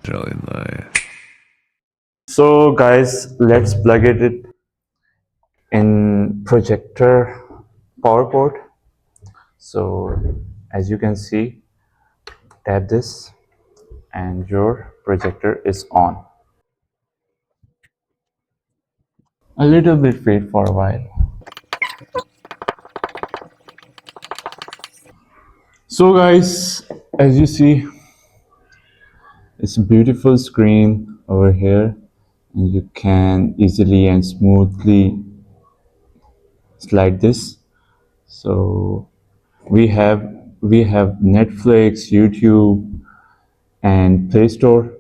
really nice. So guys, let's plug it in projector power port. So as you can see, tap this and your projector is on. A little bit wait for a while. So guys, as you see, it's a beautiful screen over here, and you can easily and smoothly slide this. So we have Netflix, YouTube, and Play Store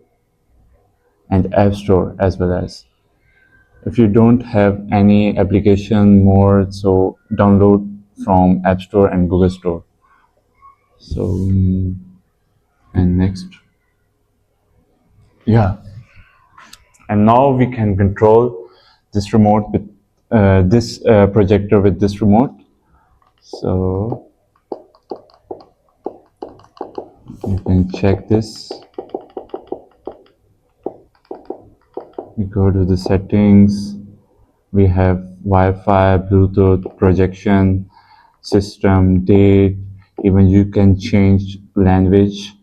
and App Store as well as. If you don't have any application more, so download from App Store and Google Store. So and next, yeah, and now we can control this remote with this projector with this remote. So you can check this. We go to the settings. We have Wi-Fi, Bluetooth, projection, system, date. Even you can change language,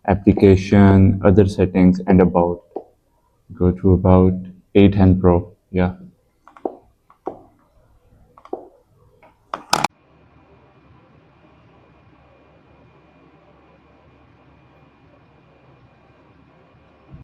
application, other settings, and about. Go to about 8 and Pro. Yeah.